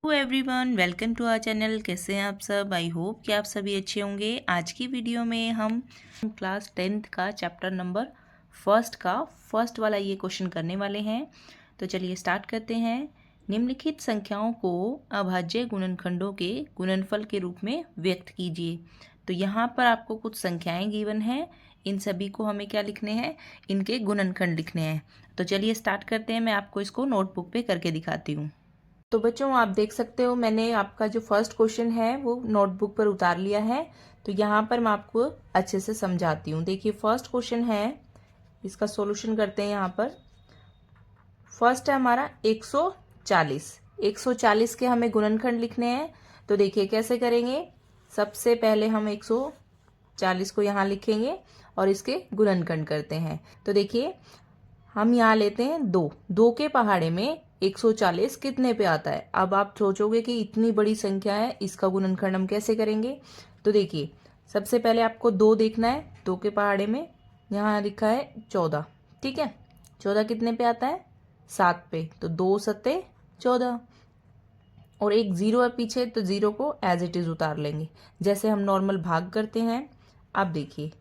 Hello everyone, welcome to our channel. कैसे हैं आप सब? आई होप कि आप सभी अच्छे होंगे। आज की वीडियो में हम क्लास 10th का चैप्टर नंबर फर्स्ट वाला ये क्वेश्चन करने वाले हैं। तो चलिए स्टार्ट करते हैं। निम्नलिखित संख्याओं को अभाज्य गुणनखंडों के गुणनफल के रूप में व्यक्त कीजिए। तो यहाँ पर आपको कुछ संख्याएं गिवन हैं, इन सभी को हमें क्या लिखने हैं? इनके गुणनखंड लिखने हैं। तो चलिए स्टार्ट करते हैं। मैं आपको इसको नोटबुक पे करके दिखाती हूँ। तो बच्चों, आप देख सकते हो मैंने आपका जो फर्स्ट क्वेश्चन है वो नोटबुक पर उतार लिया है। तो यहाँ पर मैं आपको अच्छे से समझाती हूँ। देखिए, फर्स्ट क्वेश्चन है, इसका सॉल्यूशन करते हैं। यहाँ पर फर्स्ट है हमारा 140। 140 के हमें गुणनखंड लिखने हैं। तो देखिए कैसे करेंगे। सबसे पहले हम 140 को यहाँ लिखेंगे और इसके गुणनखंड करते हैं। तो देखिए, हम यहाँ लेते हैं दो के पहाड़े में 140 कितने पे आता है? अब आप सोचोगे कि इतनी बड़ी संख्या है, इसका गुणनखंड हम कैसे करेंगे? तो देखिए, सबसे पहले आपको 2 देखना है। 2 के पहाड़े में यहाँ लिखा है 14। ठीक है, 14 कितने पे आता है? 7 पे। तो 2 सत्ते 14 और एक 0 है पीछे, तो 0 को एज इट इज उतार लेंगे जैसे हम नॉर्मल भाग करते हैं। अब देखिए,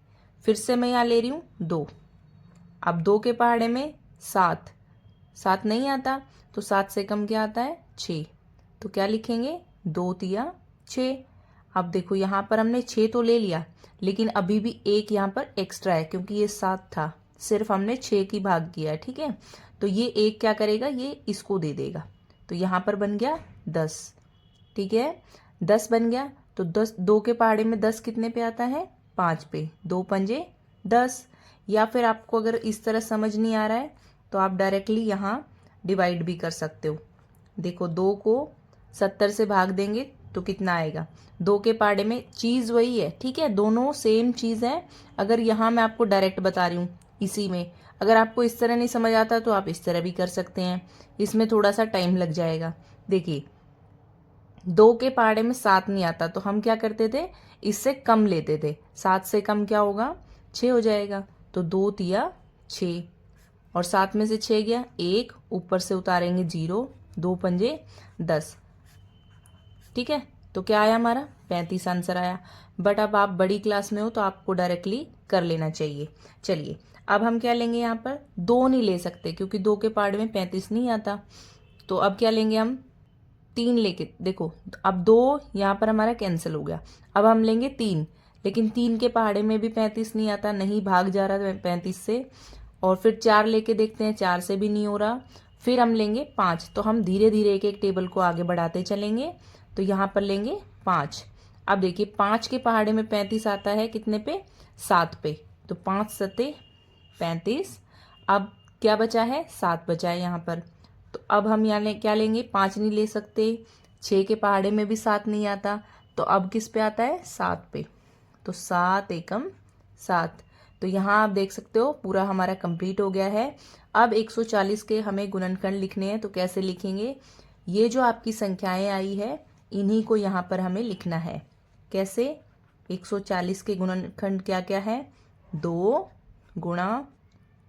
फिर से मैं यहाँ ले रही हूँ 2। अब 2 के पहाड़े में 7 नहीं आता, तो 7 से कम क्या आता है? 6। तो क्या लिखेंगे? 2 तिया 6। अब देखो, यहाँ पर हमने 6 तो ले लिया, लेकिन अभी भी एक यहाँ पर एक्स्ट्रा है क्योंकि ये 7 था, सिर्फ हमने 6 की भाग किया है। ठीक है, तो ये एक क्या करेगा? ये इसको दे देगा। तो यहाँ पर बन गया 10। ठीक है, 10 बन गया। तो 10, 2 के पहाड़े में 10 कितने पे आता है? 5 पे। 2 पंजे 10। या फिर आपको अगर इस तरह समझ नहीं आ रहा है तो आप डायरेक्टली यहाँ डिवाइड भी कर सकते हो। देखो, 2 को 70 से भाग देंगे तो कितना आएगा? 2 के पहाड़े में चीज़ वही है। ठीक है, दोनों सेम चीज़ है। अगर यहाँ मैं आपको डायरेक्ट बता रही हूँ इसी में, अगर आपको इस तरह नहीं समझ आता तो आप इस तरह भी कर सकते हैं। इसमें थोड़ा सा टाइम लग जाएगा। देखिए, 2 के पहाड़े में 7 नहीं आता, तो हम क्या करते थे? इससे कम लेते थे। 7 से कम क्या होगा? 6 हो जाएगा। तो 2 तिया 6 और 7 में से 6 गया 1, ऊपर से उतारेंगे 0। 2 पंजे 10। ठीक है, तो क्या आया हमारा? 35 आंसर आया। बट अब आप बड़ी क्लास में हो तो आपको डायरेक्टली कर लेना चाहिए। चलिए, अब हम क्या लेंगे? यहाँ पर 2 नहीं ले सकते क्योंकि 2 के पहाड़े में 35 नहीं आता। तो अब क्या लेंगे हम? 3 लेके देखो, अब 2 यहाँ पर हमारा कैंसिल हो गया। अब हम लेंगे 3, लेकिन 3 के पहाड़े में भी 35 नहीं आता, नहीं भाग जा रहा 35 से। और फिर 4 लेके देखते हैं, 4 से भी नहीं हो रहा। फिर हम लेंगे 5। तो हम धीरे धीरे एक एक टेबल को आगे बढ़ाते चलेंगे। तो यहाँ पर लेंगे 5। अब देखिए, 5 के पहाड़े में 35 आता है कितने पे? 7 पे। तो 5 सत्ते 35। अब क्या बचा है? 7 बचा है यहाँ पर। तो अब हम यहाँ क्या लेंगे? 5 नहीं ले सकते। 6 के पहाड़े में भी 7 नहीं आता, तो अब किस पे आता है? 7 पे। तो 7 एकम 7। तो यहाँ आप देख सकते हो पूरा हमारा कंप्लीट हो गया है। अब 140 के हमें गुणनखंड लिखने हैं। तो कैसे लिखेंगे? ये जो आपकी संख्याएं आई है, इन्हीं को यहाँ पर हमें लिखना है। कैसे? 140 के गुणनखंड क्या क्या है? 2 गुणा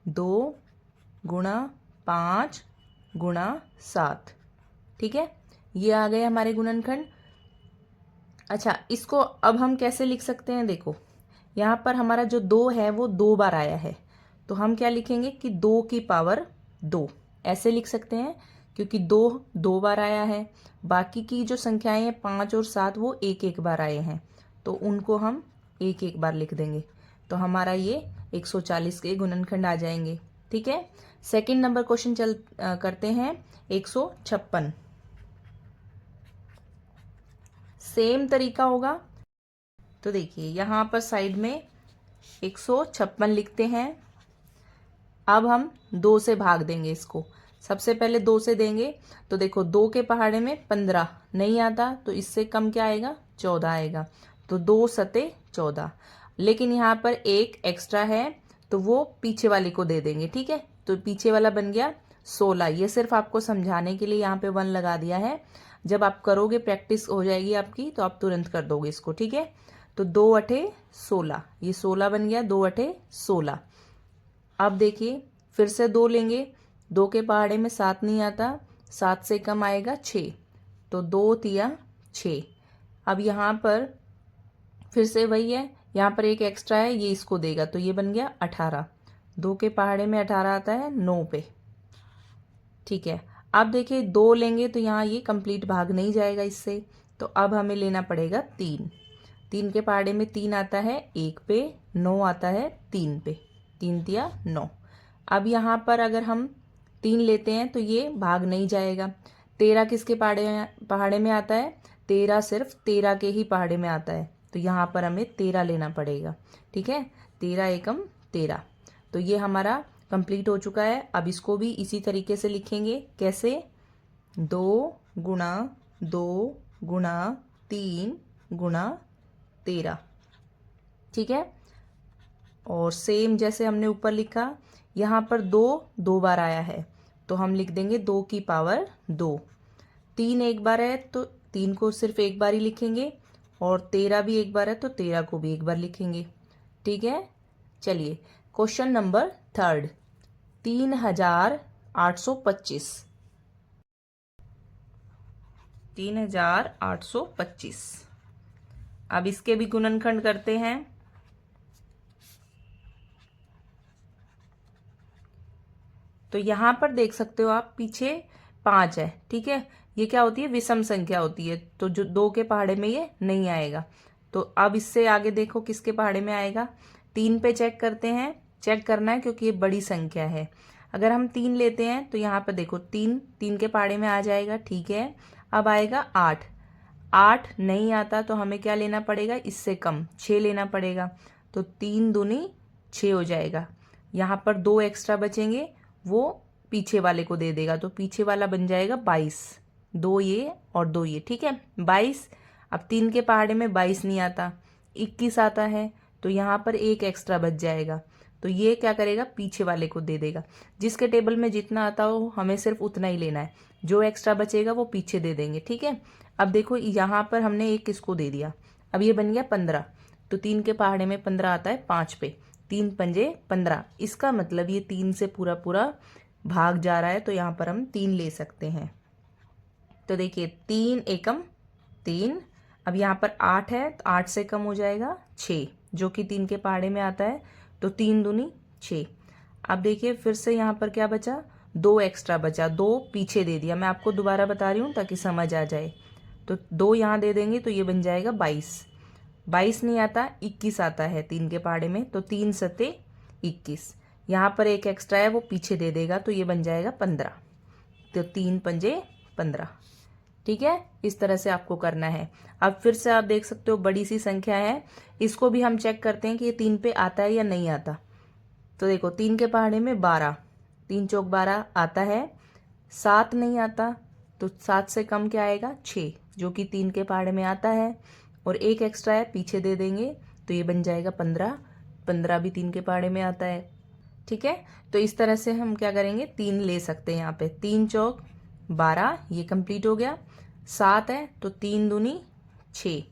2 गुणा 5 गुणा 7। ठीक है, ये आ गए हमारे गुणनखंड। अच्छा, इसको अब हम कैसे लिख सकते हैं? देखो, यहाँ पर हमारा जो 2 है वो 2 बार आया है, तो हम क्या लिखेंगे कि 2 की पावर 2 ऐसे लिख सकते हैं, क्योंकि 2 बार आया है। बाकी की जो संख्याएं हैं 5 और 7 वो एक एक बार आए हैं, तो उनको हम एक एक बार लिख देंगे। तो हमारा ये 140 के गुणनखंड आ जाएंगे। ठीक है, सेकंड नंबर क्वेश्चन करते हैं। 156 सेम तरीका होगा। तो देखिए, यहाँ पर साइड में 156 लिखते हैं। अब हम 2 से भाग देंगे इसको। सबसे पहले 2 से देंगे, तो देखो 2 के पहाड़े में 15 नहीं आता, तो इससे कम क्या आएगा? 14 आएगा। तो 2 सते 14। लेकिन यहाँ पर एक एक्स्ट्रा है, तो वो पीछे वाले को दे देंगे। ठीक है, तो पीछे वाला बन गया 16। ये सिर्फ आपको समझाने के लिए यहाँ पे 1 लगा दिया है। जब आप करोगे, प्रैक्टिस हो जाएगी आपकी, तो आप तुरंत कर दोगे इसको। ठीक है, तो 2 अठे 16, ये 16 बन गया। 2 अठे 16। अब देखिए, फिर से 2 लेंगे। 2 के पहाड़े में 7 नहीं आता, 7 से कम आएगा 6। तो 2 तिया 6। अब यहाँ पर फिर से वही है, यहाँ पर एक एक्स्ट्रा है, ये इसको देगा तो ये बन गया 18। 2 के पहाड़े में 18 आता है 9 पे। ठीक है, अब देखिए 2 लेंगे तो यहाँ ये कंप्लीट भाग नहीं जाएगा इससे, तो अब हमें लेना पड़ेगा 3। 3 के पहाड़े में 3 आता है 1 पे, 9 आता है 3 पे, 3 तिया 9। अब यहाँ पर अगर हम 3 लेते हैं तो ये भाग नहीं जाएगा। 13 किसके पहाड़े में आता है? 13 सिर्फ 13 के ही पहाड़े में आता है, तो यहाँ पर हमें 13 लेना पड़ेगा। ठीक है, 13 एकम 13। तो ये हमारा कंप्लीट हो चुका है। अब इसको भी इसी तरीके से लिखेंगे। कैसे? 2 गुणा 2 गुणा 3 गुणा 13। ठीक है, और सेम जैसे हमने ऊपर लिखा, यहाँ पर 2 बार आया है तो हम लिख देंगे 2 की पावर 2। 3 एक बार है तो 3 को सिर्फ एक बार ही लिखेंगे, और 13 भी एक बार है तो 13 को भी एक बार लिखेंगे। ठीक है, चलिए क्वेश्चन नंबर 3, 3825। 3825। अब इसके भी गुणनखंड करते हैं। तो यहाँ पर देख सकते हो आप, पीछे 5 है। ठीक है, ये क्या होती है? विषम संख्या होती है, तो जो 2 के पहाड़े में ये नहीं आएगा। तो अब इससे आगे देखो किसके पहाड़े में आएगा। 3 पे चेक करते हैं, चेक करना है क्योंकि ये बड़ी संख्या है। अगर हम 3 लेते हैं तो यहाँ पर देखो 3 के पहाड़े में आ जाएगा। ठीक है, अब आएगा 8। 8 नहीं आता तो हमें क्या लेना पड़ेगा? इससे कम 6 लेना पड़ेगा, तो 3 दूनी 6 हो जाएगा। यहाँ पर 2 एक्स्ट्रा बचेंगे, वो पीछे वाले को दे देगा, तो पीछे वाला बन जाएगा 22। 2 ये और 2 ये। ठीक है, 22। अब 3 के पहाड़े में 22 नहीं आता, 21 आता है, तो यहाँ पर 1 एक्स्ट्रा बच जाएगा, तो ये क्या करेगा? पीछे वाले को दे देगा। जिसके टेबल में जितना आता हो हमें सिर्फ उतना ही लेना है, जो एक्स्ट्रा बचेगा वो पीछे दे देंगे। ठीक है, अब देखो यहाँ पर हमने 1 किसको दे दिया, अब ये बन गया 15। तो 3 के पहाड़े में 15 आता है 5 पे, 3 पंजे 15। इसका मतलब ये 3 से पूरा पूरा भाग जा रहा है, तो यहाँ पर हम 3 ले सकते हैं। तो देखिए 3 एकम 3। अब यहाँ पर 8 है तो 8 से कम हो जाएगा 6, जो कि 3 के पहाड़े में आता है, तो 3 दूनी 6। अब देखिए फिर से यहाँ पर क्या बचा? 2 एक्स्ट्रा बचा, 2 पीछे दे दिया। मैं आपको दोबारा बता रही हूँ ताकि समझ आ जाए। तो 2 यहाँ दे देंगे तो ये बन जाएगा 22। 22 नहीं आता, 21 आता है 3 के पहाड़े में, तो 3 सत्ते 21। यहाँ पर 1 एक्स्ट्रा है, वो पीछे दे देगा, तो ये बन जाएगा 15। तो 3 पंजे 15। ठीक है, इस तरह से आपको करना है। अब फिर से आप देख सकते हो बड़ी सी संख्या है, इसको भी हम चेक करते हैं कि ये 3 पे आता है या नहीं आता। तो देखो 3 के पहाड़े में 12, 3 चौक 12 आता है, 7 नहीं आता, तो 7 से कम क्या आएगा? 6, जो कि 3 के पहाड़े में आता है, और 1 एक्स्ट्रा है पीछे दे देंगे, तो ये बन जाएगा 15। 15 भी 3 के पहाड़े में आता है। ठीक है, तो इस तरह से हम क्या करेंगे? 3 ले सकते हैं। यहाँ पे 3 चौक 12, ये कंप्लीट हो गया। 7 है तो 3 दूनी 6,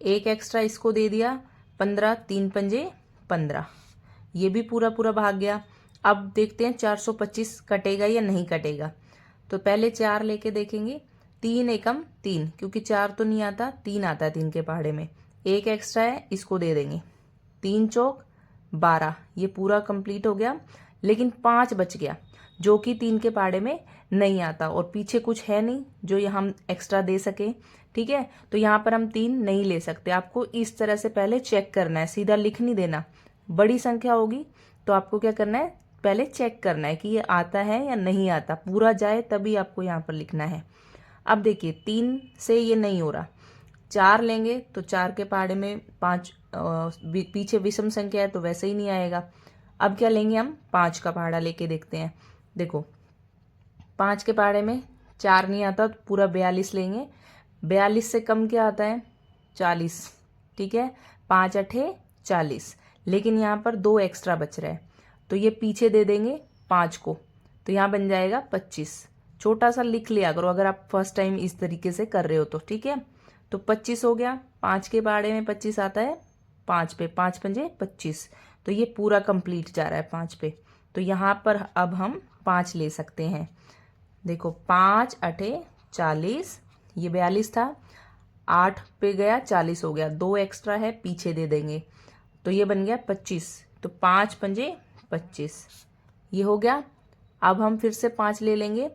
1 एक्स्ट्रा इसको दे दिया, 15। 3 पंजे 15, ये भी पूरा पूरा भाग गया। अब देखते हैं 425 कटेगा या नहीं कटेगा। तो पहले 4 लेके देखेंगे। 3 एकम 3, क्योंकि 4 तो नहीं आता, 3 आता है 3 के पहाड़े में। 1 एक्स्ट्रा है, इसको दे देंगे। 3 चौक 12, ये पूरा कंप्लीट हो गया, लेकिन 5 बच गया, जो कि 3 के पहाड़े में नहीं आता, और पीछे कुछ है नहीं जो ये हम एक्स्ट्रा दे सके। ठीक है, तो यहाँ पर हम 3 नहीं ले सकते। आपको इस तरह से पहले चेक करना है, सीधा लिख नहीं देना। बड़ी संख्या होगी तो आपको क्या करना है? पहले चेक करना है कि ये आता है या नहीं आता, पूरा जाए तभी आपको यहाँ पर लिखना है। अब देखिए 3 से ये नहीं हो रहा, 4 लेंगे तो 4 के पहाड़े में 5 पीछे विषम संख्या है तो वैसे ही नहीं आएगा। अब क्या लेंगे? हम 5 का पहाड़ा लेके देखते हैं। देखो 5 के पहाड़े में 4 नहीं आता, तो पूरा 42 लेंगे। 42 से कम क्या आता है? 40। ठीक है, 5 अठे 40, लेकिन यहाँ पर 2 एक्स्ट्रा बच रहा है, तो ये पीछे दे देंगे 5 को, तो यहाँ बन जाएगा 25। छोटा सा लिख लिया करो अगर आप फर्स्ट टाइम इस तरीके से कर रहे हो तो। ठीक है, तो 25 हो गया। 5 के पहाड़े में 25 आता है, 5 पे 5 पंजे 25, तो ये पूरा कंप्लीट जा रहा है 5 पे। तो यहाँ पर अब हम 5 ले सकते हैं। देखो 5 अठे 40, ये 42 था, 8 पे गया 40 हो गया, 2 एक्स्ट्रा है पीछे दे देंगे तो ये बन गया 25। तो 5 पंजे 25, ये हो गया। अब हम फिर से 5 ले लेंगे।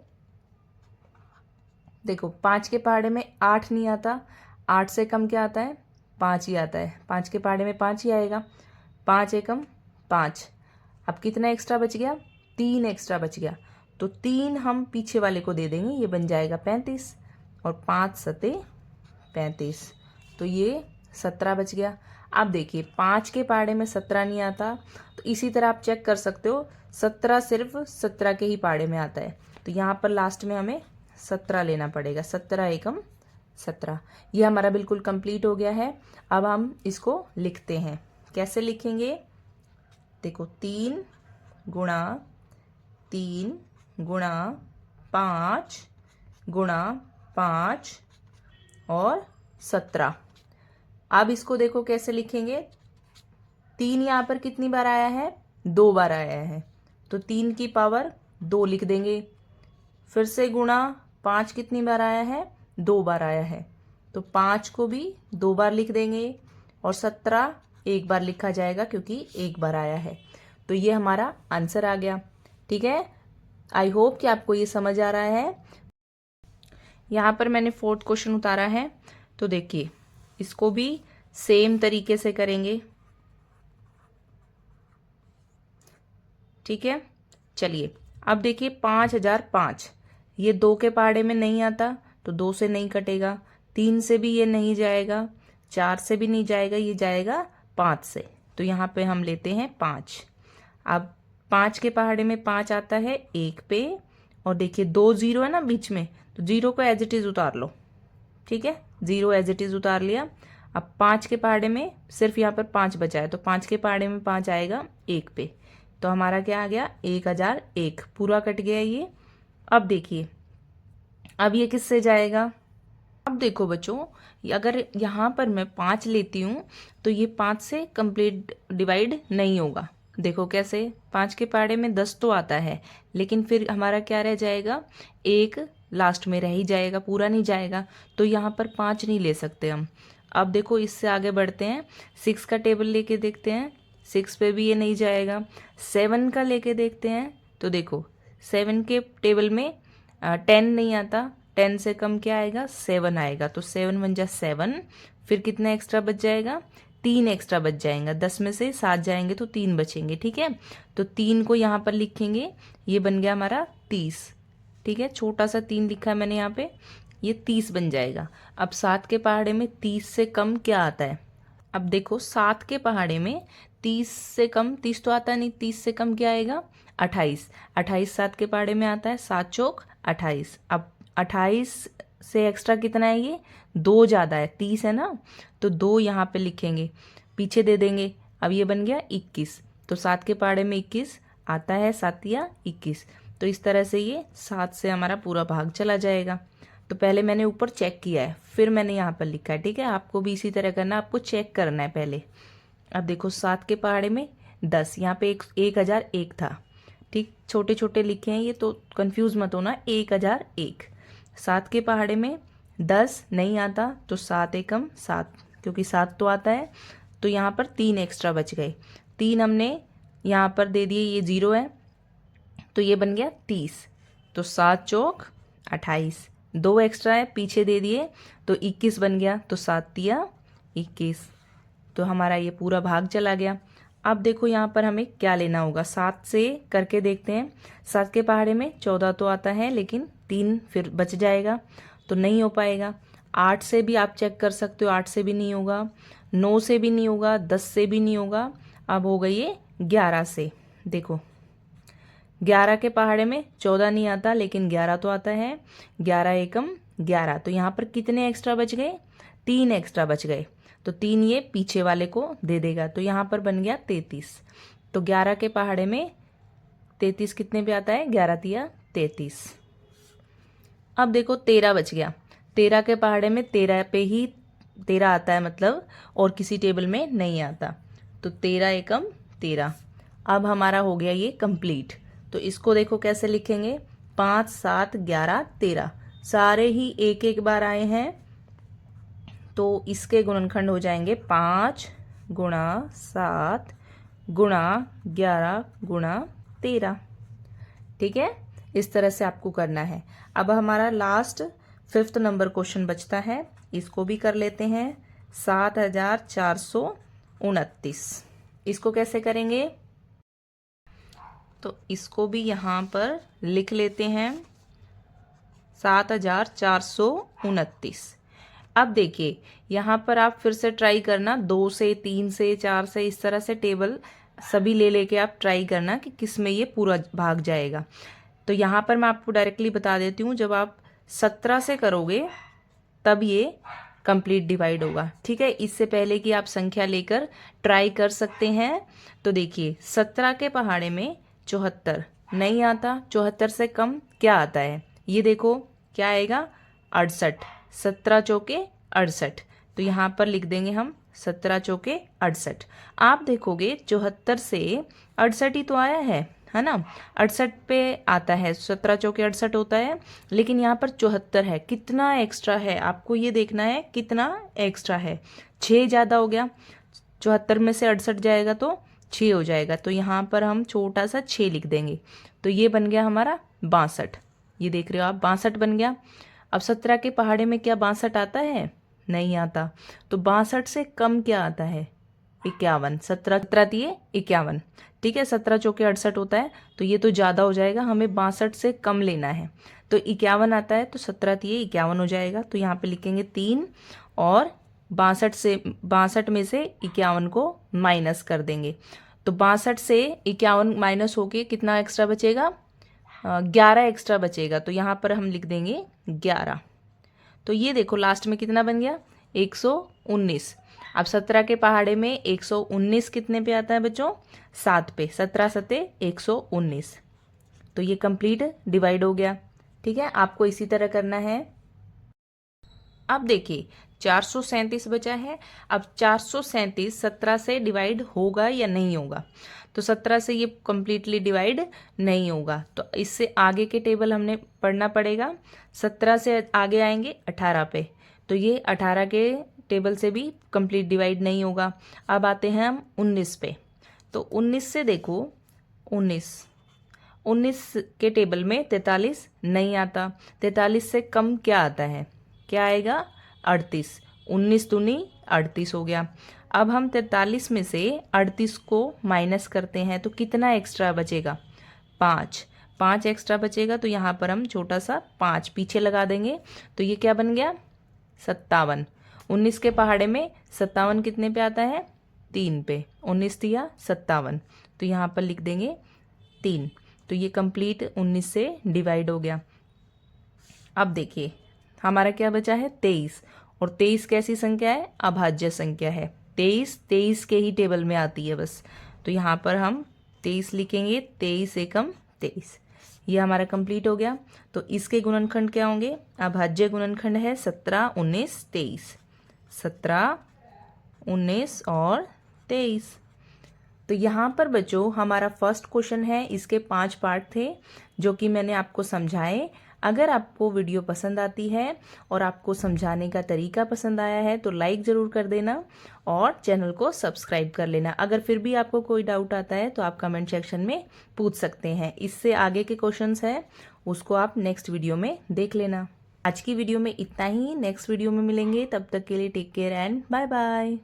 देखो 5 के पहाड़े में 8 नहीं आता, 8 से कम क्या आता है, 5 ही आता है। 5 के पहाड़े में 5 ही आएगा, 5 एकम 5। अब कितना एक्स्ट्रा बच गया, 3 एक्स्ट्रा बच गया। तो 3 हम पीछे वाले को दे देंगे, ये बन जाएगा 35 और 5 सते 35, तो ये 17 बच गया। अब देखिए 5 के पहाड़े में 17 नहीं आता, तो इसी तरह आप चेक कर सकते हो 17 सिर्फ 17 के ही पहाड़े में आता है। तो यहाँ पर लास्ट में हमें 17 लेना पड़ेगा, 17 एकम 17। ये हमारा बिल्कुल कंप्लीट हो गया है। अब हम इसको लिखते हैं, कैसे लिखेंगे, देखो 3 गुणा 3 गुणा 5 गुणा 5 और 17। अब इसको देखो कैसे लिखेंगे, 3 यहाँ पर कितनी बार आया है, 2 बार आया है, तो 3 की पावर 2 लिख देंगे। फिर से गुणा 5 कितनी बार आया है, 2 बार आया है, तो 5 को भी 2 बार लिख देंगे और 17 एक बार लिखा जाएगा क्योंकि एक बार आया है। तो ये हमारा आंसर आ गया। ठीक है, आई होप कि आपको ये समझ आ रहा है। यहाँ पर मैंने 4th क्वेश्चन उतारा है, तो देखिए इसको भी सेम तरीके से करेंगे। ठीक है, चलिए अब देखिए 5005, ये 2 के पहाड़े में नहीं आता तो 2 से नहीं कटेगा, 3 से भी ये नहीं जाएगा, 4 से भी नहीं जाएगा, ये जाएगा 5 से। तो यहाँ पे हम लेते हैं 5। अब 5 के पहाड़े में 5 आता है 1 पे, और देखिए 2 0 है ना बीच में, तो 0 को एज इट इज उतार लो। ठीक है, 0 एज इट इज उतार लिया। अब 5 के पहाड़े में सिर्फ यहाँ पर 5 बचा है, तो 5 के पहाड़े में 5 आएगा 1 पे, तो हमारा क्या आ गया, 1001 पूरा कट गया ये। अब देखिए अब ये किससे जाएगा, अब देखो बच्चों अगर यहाँ पर मैं 5 लेती हूँ तो ये 5 से कंप्लीट डिवाइड नहीं होगा। देखो कैसे, 5 के पहाड़े में 10 तो आता है, लेकिन फिर हमारा क्या रह जाएगा, 1 लास्ट में रह ही जाएगा, पूरा नहीं जाएगा, तो यहाँ पर 5 नहीं ले सकते हम। अब देखो इससे आगे बढ़ते हैं, 6 का टेबल लेके देखते हैं, 6 पे भी ये नहीं जाएगा। 7 का लेके देखते हैं, तो देखो 7 के टेबल में 10 नहीं आता, 10 से कम क्या आएगा, 7 आएगा, तो 7 बन जा 7। फिर कितना एक्स्ट्रा बच जाएगा, 3 एक्स्ट्रा बच जाएगा, 10 में से 7 जाएंगे तो 3 बचेंगे। ठीक है, तो 3 को यहाँ पर लिखेंगे, ये बन गया हमारा 30। ठीक है, छोटा सा 3 लिखा है मैंने यहाँ पे, ये 30 बन जाएगा। अब 7 के पहाड़े में 30 से कम क्या आता है, अब देखो 7 के पहाड़े में 30 से कम, 30 तो आता नहीं, 30 से कम क्या आएगा, 28। 28 7 के पहाड़े में आता है, 7 चौक 28। अब 28 से एक्स्ट्रा कितना है, ये 2 ज़्यादा है, 30 है ना, तो 2 यहाँ पे लिखेंगे, पीछे दे देंगे। अब ये बन गया 21, तो 7 के पहाड़े में 21 आता है, 7 या 21, तो इस तरह से ये 7 से हमारा पूरा भाग चला जाएगा। तो पहले मैंने ऊपर चेक किया है, फिर मैंने यहाँ पर लिखा है। ठीक है, आपको भी इसी तरह करना, आपको चेक करना है पहले। अब देखो 7 के पहाड़े में 10, यहाँ पे 1001 था। ठीक, छोटे छोटे लिखे हैं ये, तो कंफ्यूज मत होना, 1001। 7 के पहाड़े में 10 नहीं आता, तो 7 एकम 7, क्योंकि 7 तो आता है, तो यहाँ पर 3 एक्स्ट्रा बच गए। 3 हमने यहाँ पर दे दिए, ये 0 है, तो ये बन गया 30, तो 7 चौक 28, 2 एक्स्ट्रा है पीछे दे दिए, तो 21 बन गया, तो 7 तिया 21, तो हमारा ये पूरा भाग चला गया। अब देखो यहाँ पर हमें क्या लेना होगा, 7 से करके देखते हैं। 7 के पहाड़े में 14 तो आता है, लेकिन 3 फिर बच जाएगा, तो नहीं हो पाएगा। 8 से भी आप चेक कर सकते हो, 8 से भी नहीं होगा, 9 से भी नहीं होगा, 10 से भी नहीं होगा। अब हो गई ये 11 से, देखो 11 के पहाड़े में 14 नहीं आता, लेकिन 11 तो आता है, 11 एकम 11, तो यहाँ पर कितने एक्स्ट्रा बच गए, 3 एक्स्ट्रा बच गए, तो 3 ये पीछे वाले को दे देगा, तो यहाँ पर बन गया 33। तो 11 के पहाड़े में 33 कितने पे आता है, 11 तिया 33। अब देखो 13 बच गया, 13 के पहाड़े में 13 पे ही 13 आता है, मतलब और किसी टेबल में नहीं आता, तो 13 एकम 13। अब हमारा हो गया ये कंप्लीट। तो इसको देखो कैसे लिखेंगे, 5 7 11 13, सारे ही एक एक बार आए हैं, तो इसके गुणनखंड हो जाएंगे 5 गुणा 7 गुणा 11 गुणा 13। ठीक है, इस तरह से आपको करना है। अब हमारा लास्ट 5th नंबर क्वेश्चन बचता है, इसको भी कर लेते हैं। 7429, इसको कैसे करेंगे? तो इसको भी यहाँ पर लिख लेते हैं 7429। अब देखिए यहाँ पर आप फिर से ट्राई करना, 2 से 3 से 4 से इस तरह से टेबल सभी ले लेके आप ट्राई करना कि किस में ये पूरा भाग जाएगा। तो यहाँ पर मैं आपको डायरेक्टली बता देती हूँ, जब आप 17 से करोगे तब ये कंप्लीट डिवाइड होगा। ठीक है, इससे पहले कि आप संख्या लेकर ट्राई कर सकते हैं। तो देखिए 17 के पहाड़े में 74 नहीं आता, 74 से कम क्या आता है? ये देखो क्या आएगा, 68। 17 चौके 68, तो यहाँ पर लिख देंगे हम 17 चौके 68। आप देखोगे 74 से 68 ही तो आया है ना, 68 पे आता है, 17 चौके 68 होता है, लेकिन यहाँ पर 74 है। कितना एक्स्ट्रा है आपको ये देखना है, कितना एक्स्ट्रा है। 6 ज़्यादा हो गया, 74 में से 68 जाएगा तो 6 हो जाएगा, तो यहाँ पर हम छोटा सा 6 लिख देंगे, तो ये बन गया हमारा 62। ये देख रहे हो आप, 62 बन गया। अब 17 के पहाड़े में क्या 62 आता है? नहीं आता, तो 62 से कम क्या आता है? 51। 17 दिए 51। ठीक है, 17 चौके 68 होता है, तो ये तो ज़्यादा हो जाएगा, हमें 62 से कम लेना है। तो 51 आता है, तो 17 दिए 51 हो जाएगा, तो यहाँ पे लिखेंगे 3 और 62 में से 51 को माइनस कर देंगे। तो 62 से 51 माइनस होके कितना एक्स्ट्रा बचेगा? 11 एक्स्ट्रा बचेगा, तो यहाँ पर हम लिख देंगे 11। तो ये देखो लास्ट में कितना बन गया? 119। अब 17 के पहाड़े में 119 कितने पे आता है बच्चों? 7 पे। 17 सते 119, तो ये कंप्लीट डिवाइड हो गया। ठीक है, आपको इसी तरह करना है। अब देखिए 437 बचा है। अब 437 17 से डिवाइड होगा या नहीं होगा? तो 17 से ये कम्प्लीटली डिवाइड नहीं होगा, तो इससे आगे के टेबल हमने पढ़ना पड़ेगा। 17 से आगे आएंगे 18 पे, तो ये 18 के टेबल से भी कंप्लीट डिवाइड नहीं होगा। अब आते हैं हम 19 पे, तो 19 से देखो 19 के टेबल में 43 नहीं आता, 43 से कम क्या आता है? क्या आएगा? 38। 19 दूनी 38 हो गया। अब हम 43 में से 38 को माइनस करते हैं, तो कितना एक्स्ट्रा बचेगा? 5 एक्स्ट्रा बचेगा, तो यहाँ पर हम छोटा सा 5 पीछे लगा देंगे, तो ये क्या बन गया? 57। 19 के पहाड़े में 57 कितने पे आता है? 3 पे। 19 दिया 57, तो यहाँ पर लिख देंगे 3, तो ये कंप्लीट 19 से डिवाइड हो गया। अब देखिए हमारा क्या बचा है? 23, और 23 कैसी संख्या है? अभाज्य संख्या है। 23 के ही टेबल में आती है बस, तो यहाँ पर हम 23 लिखेंगे, 23 एकम 23। ये हमारा कंप्लीट हो गया। तो इसके गुणनखंड क्या होंगे? अभाज्य गुणनखंड है 17, 19, 23। 17, 19 और 23। तो यहाँ पर बच्चों हमारा फर्स्ट क्वेश्चन है, इसके 5 पार्ट थे जो कि मैंने आपको समझाए। अगर आपको वीडियो पसंद आती है और आपको समझाने का तरीका पसंद आया है तो लाइक ज़रूर कर देना और चैनल को सब्सक्राइब कर लेना। अगर फिर भी आपको कोई डाउट आता है तो आप कमेंट सेक्शन में पूछ सकते हैं। इससे आगे के क्वेश्चंस हैं उसको आप नेक्स्ट वीडियो में देख लेना। आज की वीडियो में इतना ही, नेक्स्ट वीडियो में मिलेंगे, तब तक के लिए take care and bye bye.